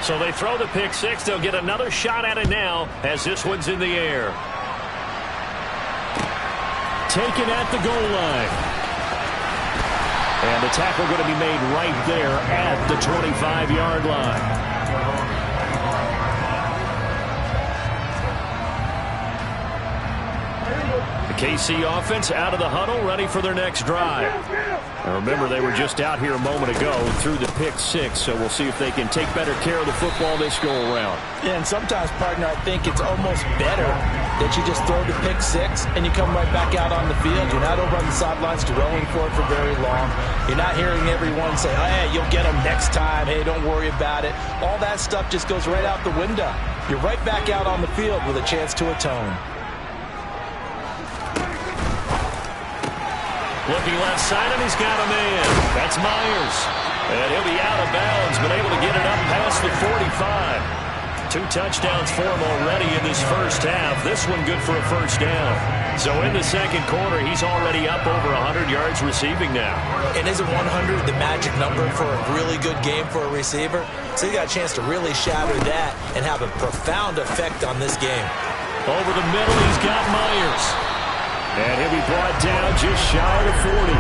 So they throw the pick six. They'll get another shot at it now as this one's in the air. Taken at the goal line. And the tackle going to be made right there at the 25-yard line. KC offense out of the huddle, ready for their next drive. Now remember, they were just out here a moment ago through the pick six, so we'll see if they can take better care of the football this go-around. Yeah, and sometimes, partner, I think it's almost better that you just throw the pick six and you come right back out on the field. You're not over on the sidelines dwelling for it for very long. You're not hearing everyone say, oh, hey, you'll get them next time. Hey, don't worry about it. All that stuff just goes right out the window. You're right back out on the field with a chance to atone. Looking left side, and he's got a man. That's Myers. And he'll be out of bounds, but able to get it up past the 45. 2 touchdowns for him already in this first half. This one good for a first down. So in the second quarter, he's already up over 100 yards receiving now. And isn't 100 the magic number for a really good game for a receiver? So he got a chance to really shatter that and have a profound effect on this game. Over the middle, he's got Myers. And he'll be brought down just shy of the 40.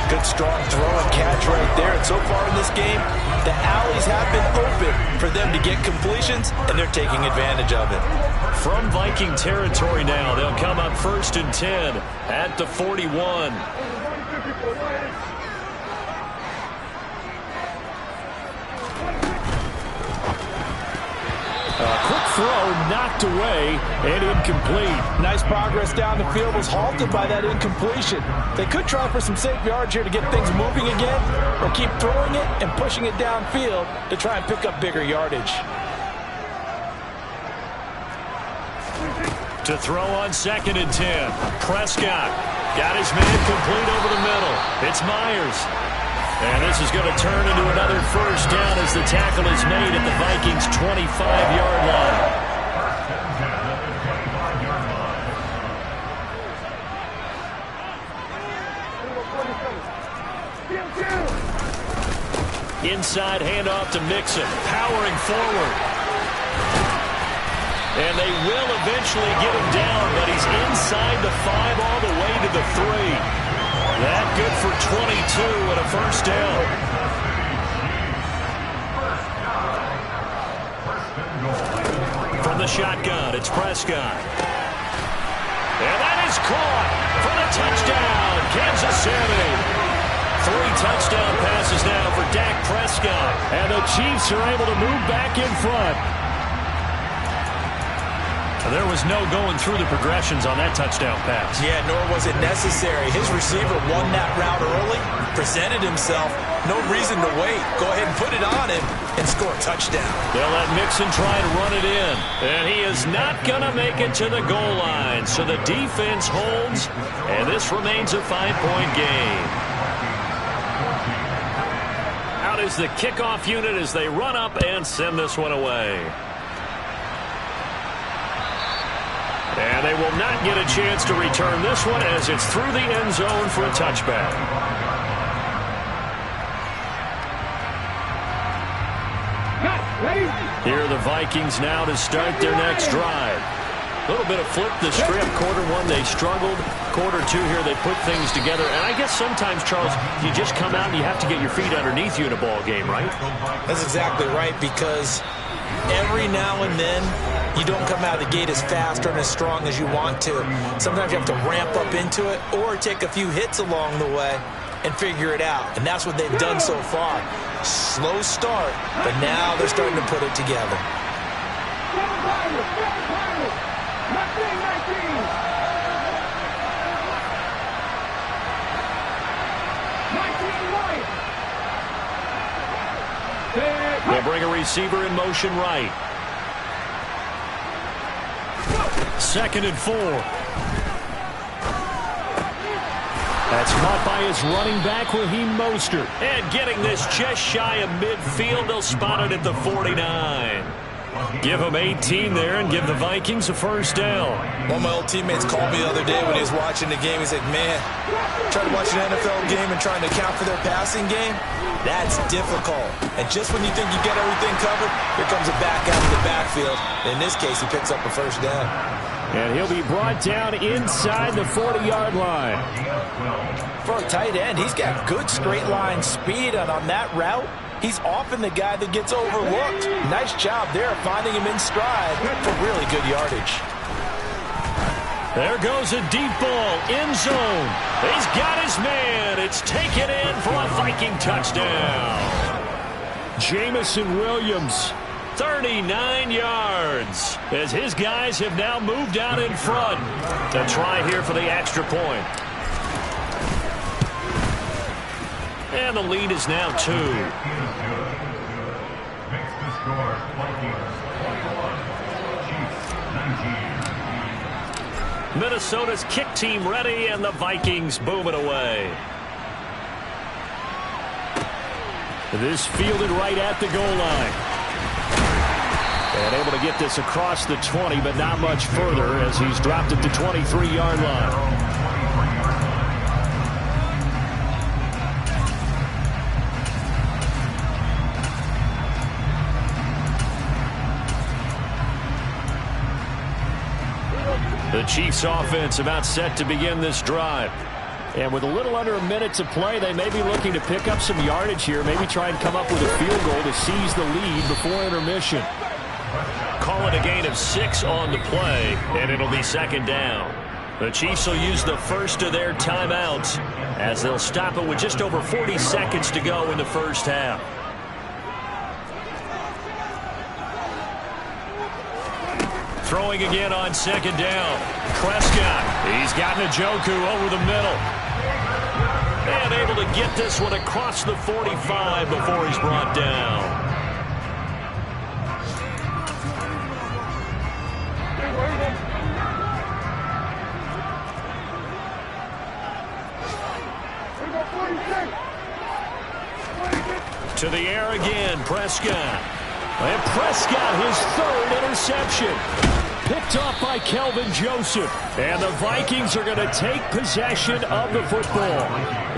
Good strong throw and catch right there. And so far in this game, the alleys have been open for them to get completions, and they're taking advantage of it. From Viking territory now, they'll come up 1st and 10 at the 41. Quick throw knocked away and incomplete. Nice progress down the field was halted by that incompletion. They could try for some safe yards here to get things moving again, or keep throwing it and pushing it downfield to try and pick up bigger yardage. To throw on 2nd and 10. Prescott got his man complete over the middle. It's Myers. And this is going to turn into another first down as the tackle is made at the Vikings' 25-yard line. Inside handoff to Mixon, powering forward. And they will eventually get him down, but he's inside the 5 all the way to the 3. That good for 22 and a first down. From the shotgun, it's Prescott. And that is caught for the touchdown, Kansas City. 3 touchdown passes now for Dak Prescott. And the Chiefs are able to move back in front. There was no going through the progressions on that touchdown pass. Yeah, nor was it necessary. His receiver won that route early, presented himself. No reason to wait. Go ahead and put it on him and score a touchdown. They'll let Mixon try to run it in. And he is not going to make it to the goal line. So the defense holds, and this remains a 5-point game. Out is the kickoff unit as they run up and send this one away. And they will not get a chance to return this one as it's through the end zone for a touchback. Here are the Vikings now to start their next drive. A little bit of flip the script. Quarter 1, they struggled. Quarter 2 here, they put things together. And I guess sometimes, Charles, you just come out and you have to get your feet underneath you in a ball game, right? That's exactly right, because every now and then you don't come out of the gate as fast or as strong as you want to. Sometimes you have to ramp up into it or take a few hits along the way and figure it out. And that's what they've done so far. Slow start, but now they're starting to put it together. They'll bring a receiver in motion right. 2nd and 4. That's caught by his running back, Raheem Mostert. And getting this just shy of midfield, they'll spot it at the 49. Give them 18 there and give the Vikings a first down. One of my old teammates called me the other day when he was watching the game. He's like, man, trying to watch an NFL game and trying to account for their passing game, that's difficult. And just when you think you get everything covered, here comes a back out of the backfield. In this case, he picks up a first down. And he'll be brought down inside the 40-yard line. For a tight end, he's got good straight line speed, and on that route, he's often the guy that gets overlooked. Nice job there finding him in stride for really good yardage. There goes a deep ball, end zone. He's got his man. It's taken in for a Viking touchdown. Jamison Williams, 39 yards, as his guys have now moved out in front. A try here for the extra point. And the lead is now 2. Minnesota's kick team ready, and the Vikings boom it away. This fielded right at the goal line. And able to get this across the 20, but not much further as he's dropped at the 23-yard line. The Chiefs offense about set to begin this drive. And with a little under a minute to play, they may be looking to pick up some yardage here, maybe try and come up with a field goal to seize the lead before intermission. Call it a gain of 6 on the play, and it'll be second down. The Chiefs will use the first of their timeouts as they'll stop it with just over 40 seconds to go in the first half. Throwing again on second down. Prescott. He's got Njoku over the middle. And able to get this one across the 45 before he's brought down. To the air again, Prescott. And Prescott, his 3rd interception. Picked off by Kelvin Joseph. And the Vikings are going to take possession of the football.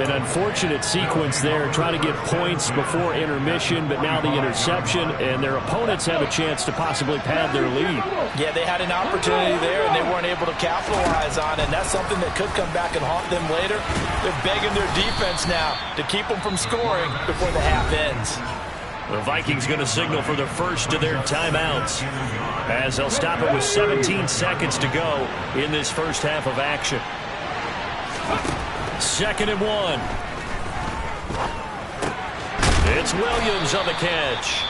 An unfortunate sequence there, trying to get points before intermission, but now the interception, and their opponents have a chance to possibly pad their lead. Yeah, they had an opportunity there, and they weren't able to capitalize on it, and that's something that could come back and haunt them later. They're begging their defense now to keep them from scoring before the half ends. The Vikings going to signal for the first of their timeouts as they'll stop it with 17 seconds to go in this first half of action. 2nd and 1. It's Williams on the catch.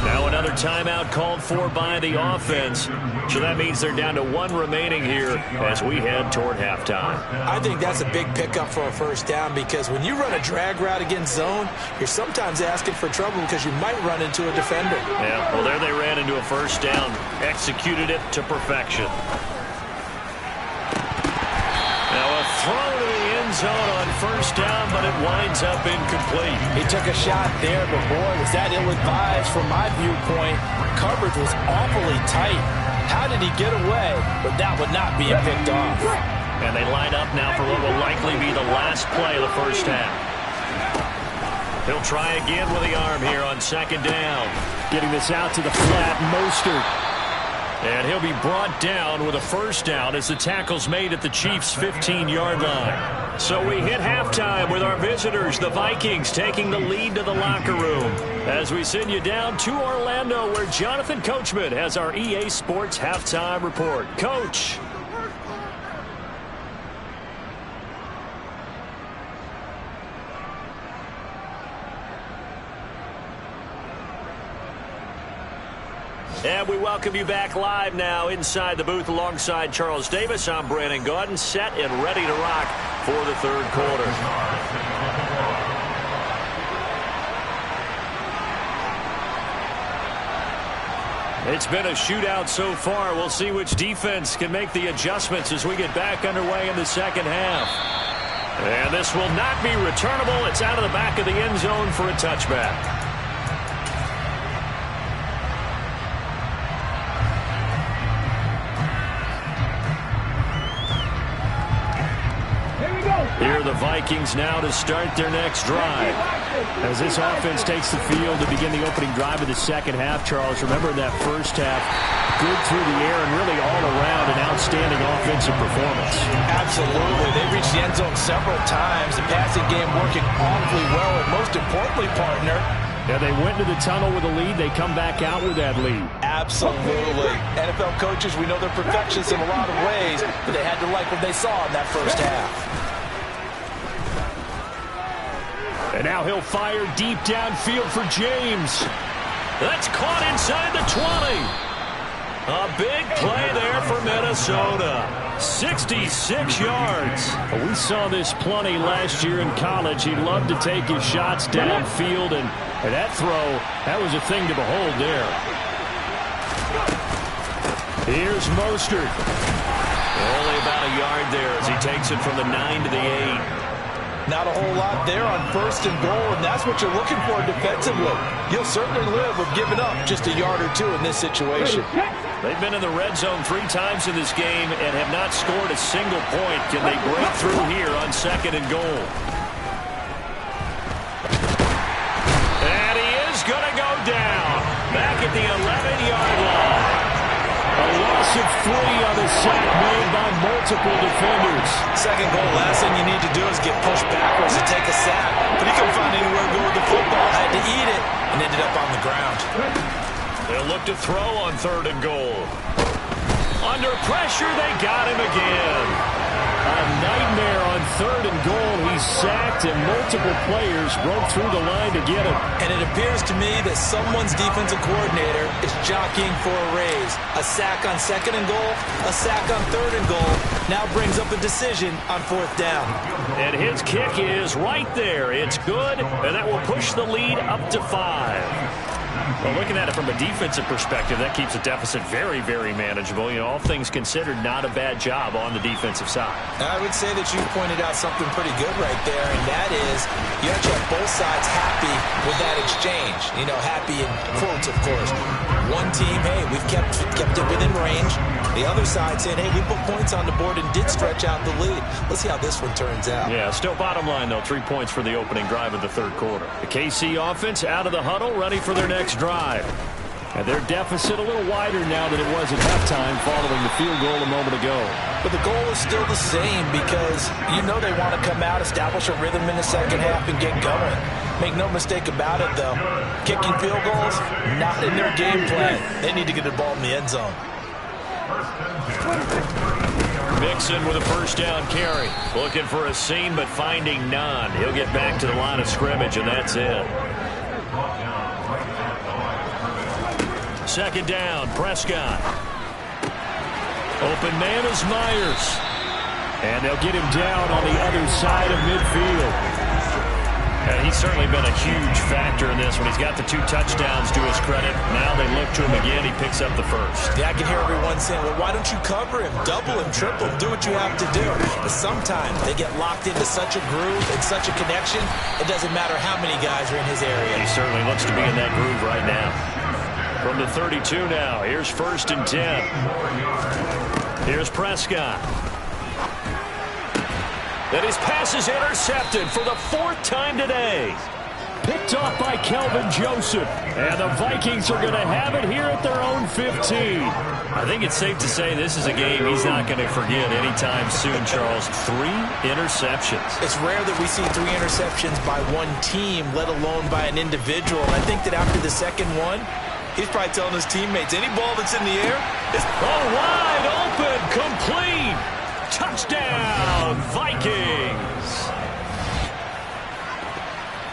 Now another timeout called for by the offense. So that means they're down to 1 remaining here as we head toward halftime. I think that's a big pickup for a first down because when you run a drag route against zone, you're sometimes asking for trouble because you might run into a defender. Yeah, well, there they ran into a first down. Executed it to perfection. Now a throw to the end zone on first down, but it winds up incomplete. He took a shot there, but boy, was that ill-advised from my viewpoint. Coverage was awfully tight. How did he get away? But that would not be picked off. And they line up now for what will likely be the last play of the first half. He'll try again with the arm here on second down. Getting this out to the flat, Mostert. And he'll be brought down with a first down as the tackle's made at the Chiefs' 15-yard line. So we hit halftime with our visitors, the Vikings, taking the lead to the locker room. As we send you down to Orlando, where Jonathan Coachman has our EA Sports halftime report. Coach. And we welcome you back live now inside the booth alongside Charles Davis. I'm Brandon Gaudin, set and ready to rock for the third quarter. It's been a shootout so far. We'll see which defense can make the adjustments as we get back underway in the second half. And this will not be returnable. It's out of the back of the end zone for a touchback. Here are the Vikings now to start their next drive. As this offense takes the field to begin the opening drive of the second half, Charles, remember in that first half, good through the air and really all around an outstanding offensive performance. Absolutely. They reached the end zone several times. The passing game working awfully well, and most importantly, partner, yeah, they went to the tunnel with a lead. They come back out with that lead. Absolutely. NFL coaches, we know they're perfectionists in a lot of ways, but they had to like what they saw in that first half. And now he'll fire deep downfield for James. That's caught inside the 20. A big play there for Minnesota. 66 yards. We saw this plenty last year in college. He loved to take his shots downfield, and that throw, that was a thing to behold there. Here's Mostert. Only about a yard there as he takes it from the 9 to the 8. Not a whole lot there on 1st and goal, and that's what you're looking for defensively. You'll certainly live with giving up just a yard or two in this situation. They've been in the red zone 3 times in this game and have not scored a single point. Can they break through here on 2nd and goal? And he is going to go down. Back at the 11-yard line. A loss of 3 on the sack made by multiple defenders. 2nd goal, last thing you need to do is get pushed backwards and take a sack. But he couldn't find anywhere to go with the football. Had to eat it and ended up on the ground. They'll look to throw on 3rd and goal. Under pressure, they got him again. A nightmare on 3rd and goal. He's sacked, and multiple players broke through the line to get him. And it appears to me that someone's defensive coordinator is jockeying for a raise. A sack on 2nd and goal, a sack on 3rd and goal. Now brings up a decision on 4th down. And his kick is right there. It's good, and that will push the lead up to 5. Well, looking at it from a defensive perspective, that keeps the deficit very, very manageable. You know, all things considered, not a bad job on the defensive side. I would say that you pointed out something pretty good right there, and that is you actually have both sides happy with that exchange. You know, happy in quotes, of course. One team, hey, we've kept it within range. The other side saying, hey, we put points on the board and did stretch out the lead. Let's see how this one turns out. Yeah, still bottom line, though, 3 points for the opening drive of the 3rd quarter. The KC offense out of the huddle, ready for their next drive. And their deficit a little wider now than it was at halftime following the field goal a moment ago. But the goal is still the same because you know they want to come out, establish a rhythm in the second half, and get going. Make no mistake about it, though. Kicking field goals, not in their game plan. They need to get the ball in the end zone. Mixon with a 1st down carry. Looking for a seam, but finding none. He'll get back to the line of scrimmage, and that's it. 2nd down, Prescott. Open man is Myers. And they'll get him down on the other side of midfield. And he's certainly been a huge factor in this when he's got the 2 touchdowns to his credit. Now they look to him again. He picks up the 1st. Yeah, I can hear everyone saying, well, why don't you cover him? Double him, triple him, do what you have to do. But sometimes they get locked into such a groove and such a connection, it doesn't matter how many guys are in his area. He certainly looks to be in that groove right now. From the 32 now, here's 1st and 10. Here's Prescott. And his pass is intercepted for the 4th time today. Picked off by Kelvin Joseph. And the Vikings are going to have it here at their own 15. I think it's safe to say this is a game he's not going to forget anytime soon, Charles. 3 interceptions. It's rare that we see 3 interceptions by one team, let alone by an individual. And I think that after the 2nd one, he's probably telling his teammates, any ball that's in the air is wide open, complete. Touchdown, Vikings.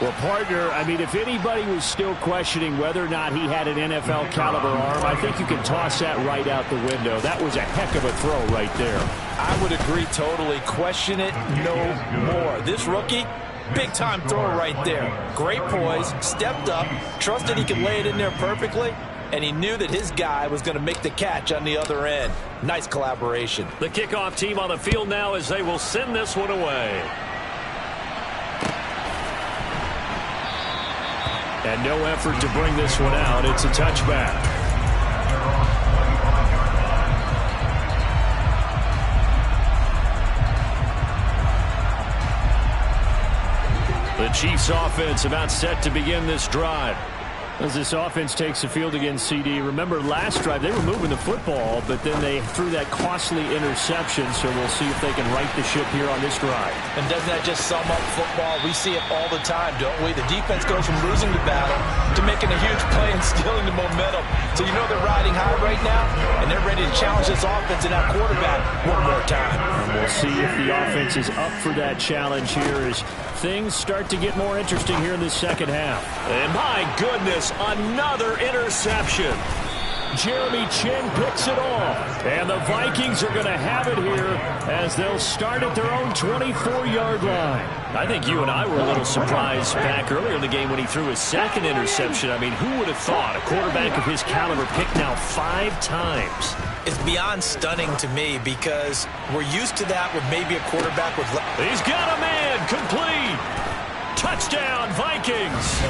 Well, partner, I mean, if anybody was still questioning whether or not he had an NFL caliber arm, I think you can toss that right out the window. That was a heck of a throw right there. I would agree totally. Question it no more. This rookie, big-time throw right there. Great poise, stepped up, trusted he could lay it in there perfectly, and he knew that his guy was going to make the catch on the other end. Nice collaboration. The kickoff team on the field now as they will send this one away. And no effort to bring this one out. It's a touchback. The Chiefs offense about set to begin this drive. As this offense takes the field against CD, remember last drive they were moving the football, but then they threw that costly interception, so we'll see if they can right the ship here on this drive. And doesn't that just sum up football? We see it all the time, don't we? The defense goes from losing the battle to making a huge play and stealing the momentum. So you know they're riding high right now, and they're ready to challenge this offense and that quarterback one more time. And we'll see if the offense is up for that challenge here as things start to get more interesting here in this second half. And my goodness, another interception. Jeremy Chinn picks it off. And the Vikings are going to have it here as they'll start at their own 24-yard line. I think you and I were a little surprised back earlier in the game when he threw his second interception. I mean, who would have thought a quarterback of his caliber picked now 5 times? It's beyond stunning to me because we're used to that with maybe a quarterback with... He's got a man, complete. Touchdown, Vikings.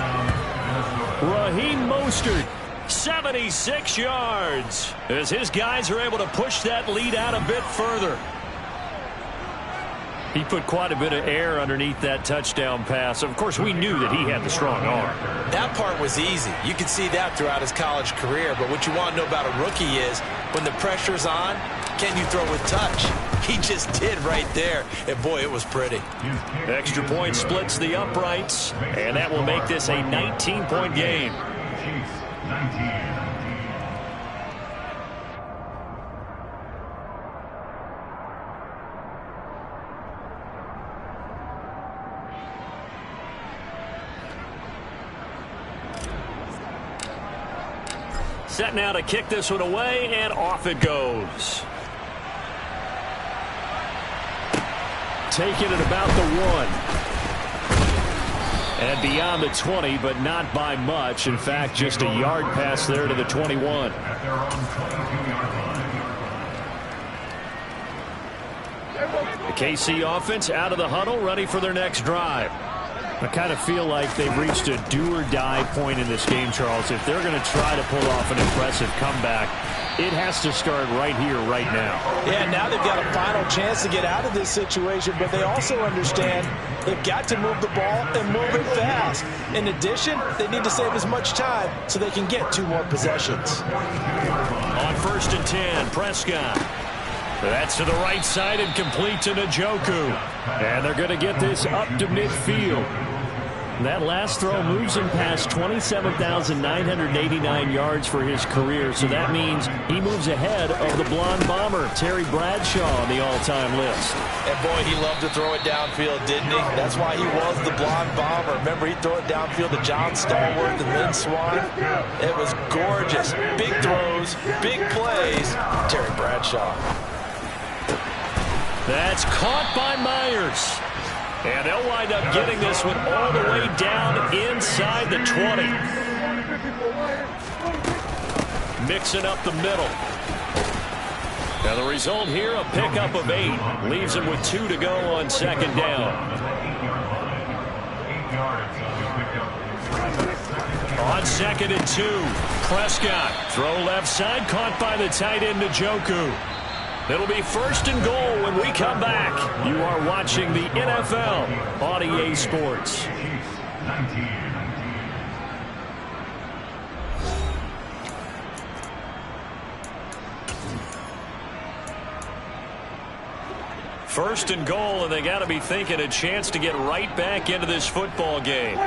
Raheem Mostert, 76 yards, as his guys are able to push that lead out a bit further. He put quite a bit of air underneath that touchdown pass. Of course, we knew that he had the strong arm. That part was easy. You could see that throughout his college career. But what you want to know about a rookie is when the pressure's on, can you throw with touch? He just did right there. And, boy, it was pretty. Extra point splits the uprights, and that will make this a 19-point game. Set now to kick this one away, and off it goes. Taking it about the 1. And beyond the 20, but not by much. In fact, just a yard pass there to the 21. The KC offense out of the huddle, ready for their next drive. I kind of feel like they've reached a do-or-die point in this game, Charles. If they're going to try to pull off an impressive comeback, it has to start right here, right now. Yeah, now they've got a final chance to get out of this situation, but they also understand they've got to move the ball and move it fast. In addition, they need to save as much time so they can get 2 more possessions. On 1st and 10, Prescott. That's to the right side and complete to Njoku. And they're going to get this up to midfield. That last throw moves him past 27,989 yards for his career, so that means he moves ahead of the blonde bomber, Terry Bradshaw, on the all-time list. And, boy, he loved to throw it downfield, didn't he? That's why he was the blonde bomber. Remember, he'd throw it downfield to John Stallworth and Lynn Swann? It was gorgeous. Big throws, big plays. Terry Bradshaw. That's caught by Myers. And they'll wind up getting this one all the way down inside the 20. Mixing up the middle. Now the result here, a pickup of 8. Leaves him with 2 to go on 2nd down. On 2nd and 2, Prescott. Throw left side, caught by the tight end Njoku. It'll be 1st and goal when we come back. You are watching the NFL on EA Sports. First and goal, and they got to be thinking a chance to get right back into this football game.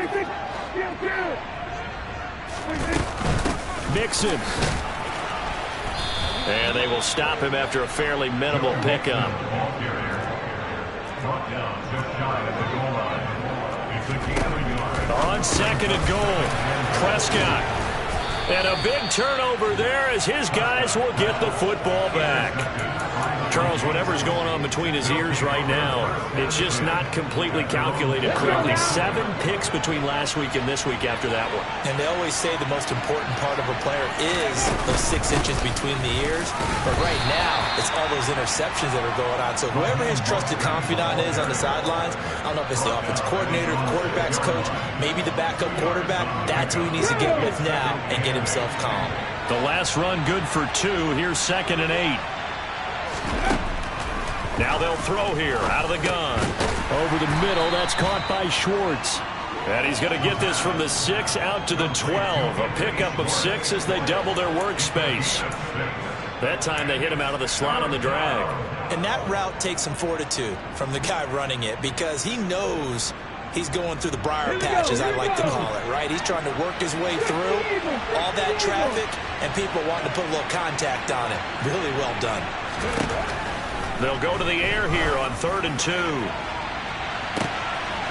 Mixon. And they will stop him after a fairly minimal pickup. On 2nd and goal, Prescott. And a big turnover there as his guys will get the football back. Charles, whatever's going on between his ears right now, it's just not completely calculated correctly. 7 picks between last week and this week after that one. And they always say the most important part of a player is those 6 inches between the ears. But right now, it's all those interceptions that are going on. So whoever his trusted confidant is on the sidelines, I don't know if it's the offensive coordinator, the quarterback's coach, maybe the backup quarterback, that's who he needs to get with now and get himself calm. The last run good for 2. Here's 2nd and 8. Now they'll throw here out of the gun. Over the middle, that's caught by Schwartz. And he's going to get this from the 6 out to the 12. A pickup of 6 as they double their workspace. That time they hit him out of the slot on the drag. And that route takes some fortitude from the guy running it because he knows he's going through the briar patch, as I like to call it, right? He's trying to work his way through all that traffic and people wanting to put a little contact on it. Really well done. They'll go to the air here on 3rd and 2.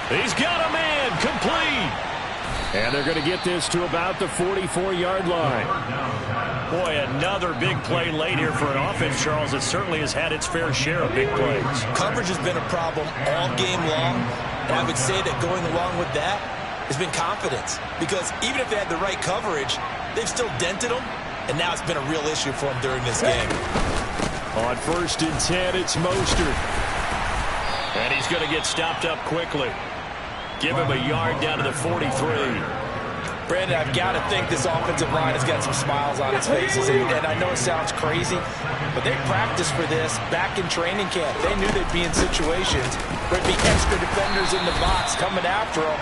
He's got a man, complete. And they're going to get this to about the 44-yard line. Boy, another big play late here for an offense, Charles. It certainly has had its fair share of big plays. Coverage has been a problem all game long, and I would say that going along with that has been confidence. Because even if they had the right coverage, they've still dented them, and now it's been a real issue for them during this game. On 1st and 10, it's Mostert. And he's going to get stopped up quickly. Give him a yard down to the 43. Brandon, I've got to think this offensive line has got some smiles on its faces. And I know it sounds crazy, but they practiced for this back in training camp. They knew they'd be in situations where there'd be extra defenders in the box coming after them,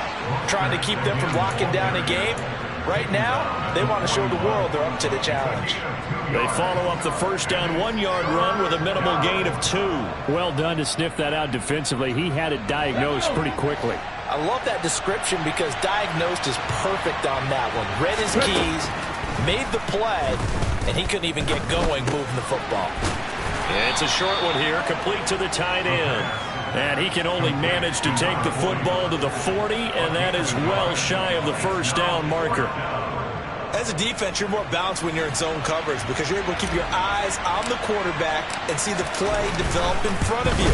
trying to keep them from locking down a game. Right now, they want to show the world they're up to the challenge. They follow up the first down 1-yard run with a minimal gain of 2. Well done to sniff that out defensively. He had it diagnosed pretty quickly. I love that description because diagnosed is perfect on that one. Read his keys, made the play, and he couldn't even get going moving the football. It's a short one here, complete to the tight end. And he can only manage to take the football to the 40, and that is well shy of the first down marker. As a defense, you're more balanced when you're in zone coverage because you're able to keep your eyes on the quarterback and see the play develop in front of you.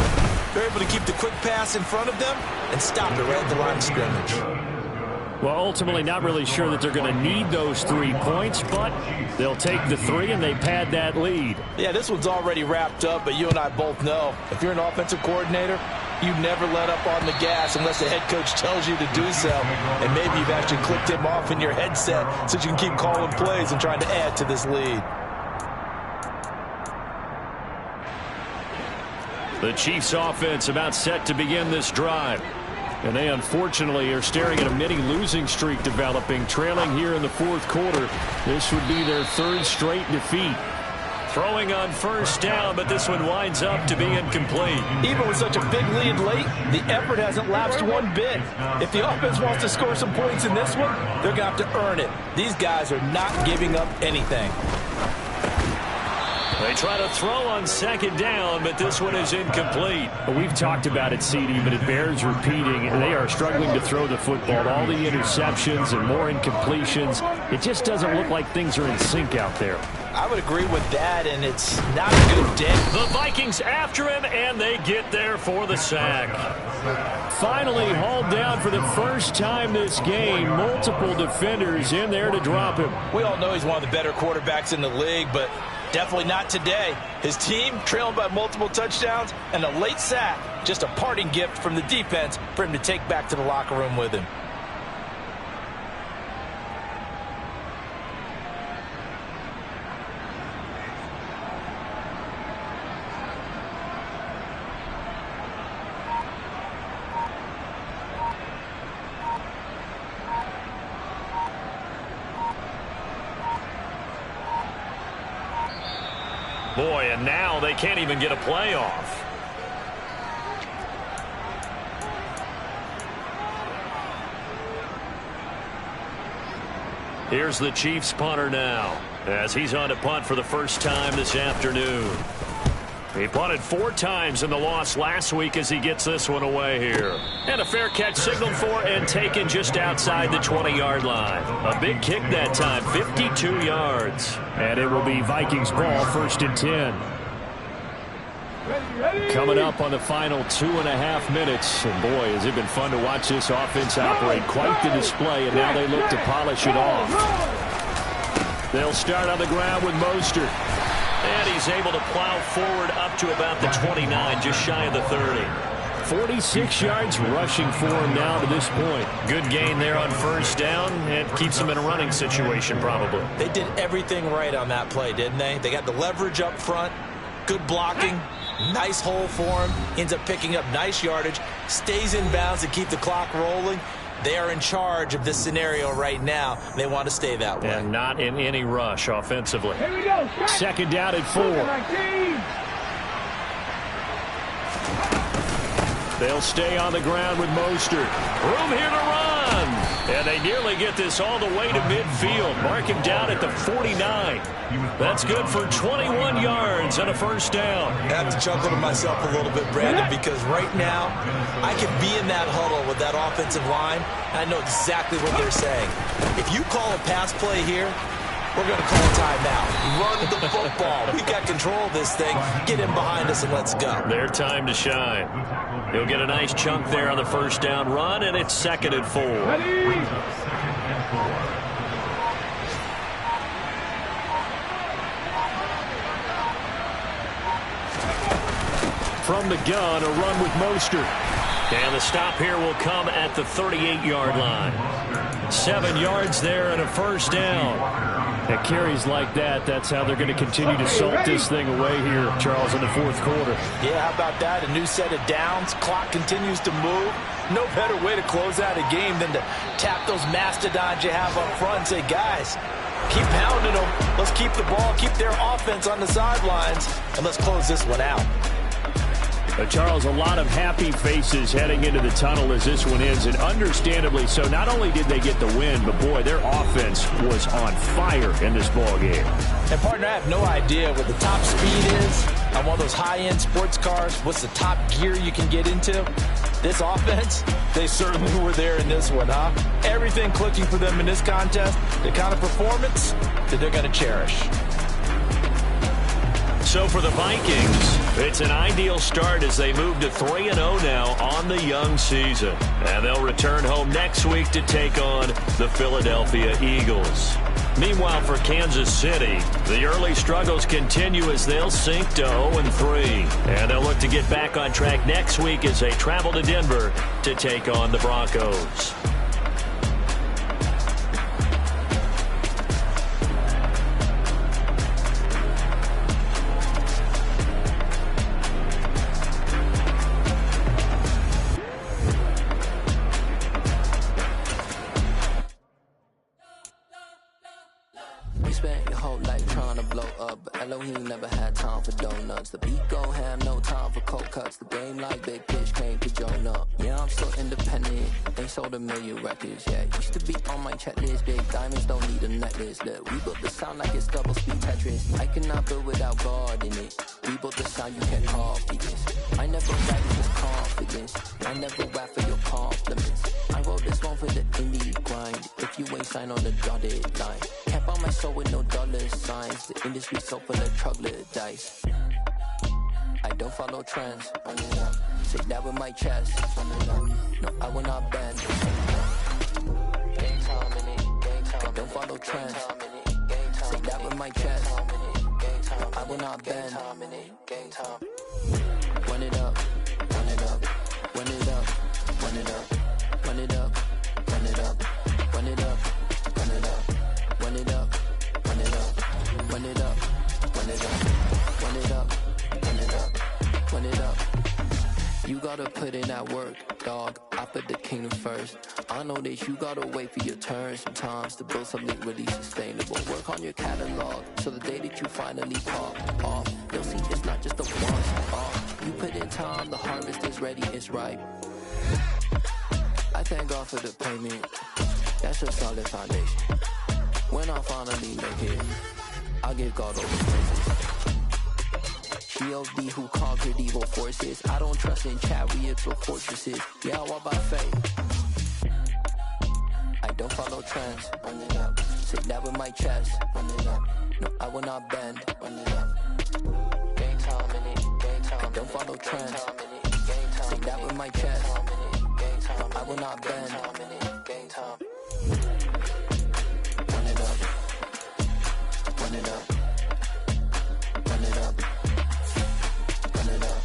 You're able to keep the quick pass in front of them and stop it right at the line of scrimmage. Well, ultimately not really sure that they're going to need those 3 points, but they'll take the 3 and they pad that lead. Yeah, this one's already wrapped up, but you and I both know if you're an offensive coordinator, you never let up on the gas unless the head coach tells you to do so. And maybe you've actually clicked him off in your headset so you can keep calling plays and trying to add to this lead. The Chiefs offense about set to begin this drive. And they unfortunately are staring at a mini losing streak developing, trailing here in the 4th quarter. This would be their 3rd straight defeat. Throwing on first down, but this one winds up to be incomplete. Even with such a big lead late, the effort hasn't lapsed one bit. If the offense wants to score some points in this one, they're going to have to earn it. These guys are not giving up anything. They try to throw on 2nd down, but this one is incomplete. We've talked about it, CD, but it bears repeating. They are struggling to throw the football. All the interceptions and more incompletions. It just doesn't look like things are in sync out there. I would agree with that, and it's not a good day. The Vikings after him, and they get there for the sack. Finally hauled down for the first time this game. Multiple defenders in there to drop him. We all know he's one of the better quarterbacks in the league, but definitely not today. His team trailing by multiple touchdowns and a late sack. Just a parting gift from the defense for him to take back to the locker room with him. Boy, and now they can't even get a playoff. Here's the Chiefs punter now, as he's on to punt for the first time this afternoon. He punted 4 times in the loss last week as he gets this one away here. And a fair catch signaled for and taken just outside the 20-yard line. A big kick that time, 52 yards. And it will be Vikings ball, 1st and 10. Coming up on the final 2.5 minutes. And boy, has it been fun to watch this offense operate. Quite the display, and now they look to polish it off. They'll start on the ground with Mostert. And he's able to plow forward up to about the 29, just shy of the 30. 46 yards rushing for him now to this point. Good gain there on first down, and keeps him in a running situation probably. They did everything right on that play, didn't they? They got the leverage up front, good blocking, nice hole for him, ends up picking up nice yardage, stays in bounds to keep the clock rolling, They are in charge of this scenario right now. They want to stay that way. And not in any rush offensively. Here we go. Second down at 4. They'll stay on the ground with Mostert. Room here to run. And they nearly get this all the way to midfield. Mark him down at the 49. That's good for 21 yards and a first down. I have to chuckle to myself a little bit, Brandon, because right now I could be in that huddle with that offensive line, and I know exactly what they're saying. If you call a pass play here, we're going to call a timeout. Run the football. We got control of this thing. Get in behind us and let's go. Their time to shine. He'll get a nice chunk there on the first down run, and it's 2nd and 4. From the gun, a run with Mostert. And the stop here will come at the 38-yard line. 7 yards there and a first down. At carries like that, that's how they're going to continue to salt this thing away here, Charles, in the 4th quarter. Yeah, how about that? A new set of downs. Clock continues to move. No better way to close out a game than to tap those mastodons you have up front and say, guys, keep pounding them. Let's keep the ball, keep their offense on the sidelines, and let's close this one out. Charles, a lot of happy faces heading into the tunnel as this one ends, and understandably so. Not only did they get the win, but, boy, their offense was on fire in this ball game. And, partner, I have no idea what the top speed is on one of those high-end sports cars. What's the top gear you can get into? This offense, they certainly were there in this one, huh? Everything clicking for them in this contest, the kind of performance that they're going to cherish. So for the Vikings, it's an ideal start as they move to 3-0 now on the young season. And they'll return home next week to take on the Philadelphia Eagles. Meanwhile, for Kansas City, the early struggles continue as they'll sink to 0-3. And they'll look to get back on track next week as they travel to Denver to take on the Broncos. Elohim never had time for donuts. The beat go ham, no time for cold cuts. The game like Big Pitch came to Jonah. Yeah, I'm still independent. Ain't sold a million records yet. Used to be on my checklist. Big diamonds don't need a necklace. Look, we built the sound like it's double speed Tetris. I cannot build without God in it. We built the sound you can't copy this. I never rap with confidence. I never rap for your compliments. I wrote this one for the indie grind. If you ain't signed on the dotted line, can't buy my soul with no dollar signs. The industry so full of troglodytes. I don't follow trends. Say that with my chest. No, I will not bend. I don't follow trends. Say that with my chest. No, I will not bend. Run it up, run it up, run it up, run it up, run it up, run it up, run it up, run it up, run it up, run it up, run it up, run it up, run it up, run it up, run it up. You gotta put in that work, dog. I put the kingdom first. I know that you gotta wait for your turn sometimes to build something really sustainable. Work on your catalog so the day that you finally pop off, you'll see it's not just a once-off. You put in time, the harvest is ready, it's ripe. I thank God for the payment. That's a solid foundation. When I finally make it, I'll give God all the praises. G.O.D. who conquered evil forces. I don't trust in chariots or fortresses. Yeah, I walk by faith. I don't follow trends. Run it up. Say that with my chest. Run it up. No, I will not bend. Run it up. Game time in it. Game time. I don't follow trends. Say that with my chest. No, I will not bend. Game time. Run it up. Run it up. Run it up. Run it up.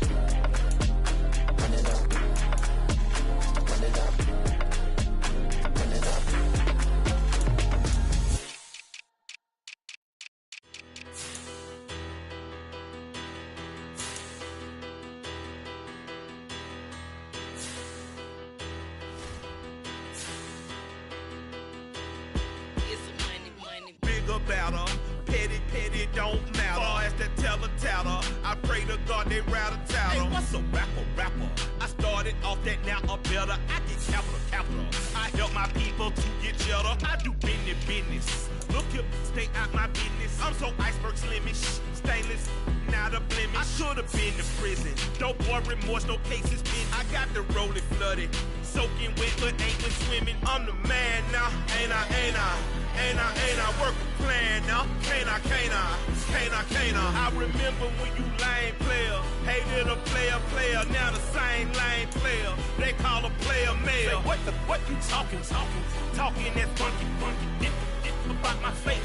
Run it up. Run it up. Run it up. rat-a-tat. Hey, what's a rapper? I started off that, now I'm better. I get capital. I help my people to get cheddar. I do business. Look here, stay out my business. I'm so iceberg slimish, stainless, not a blemish. I should have been to prison. Don't boy remorse, no cases pinned. I got the rolling flooded, soaking wet, but ain't been swimming. I'm the man now, ain't I? Work a plan now, can't I? I remember when you lame player, hated a player, now the same lame player. They call a player mayor. Say, what you talking? Talking that funky, about my face.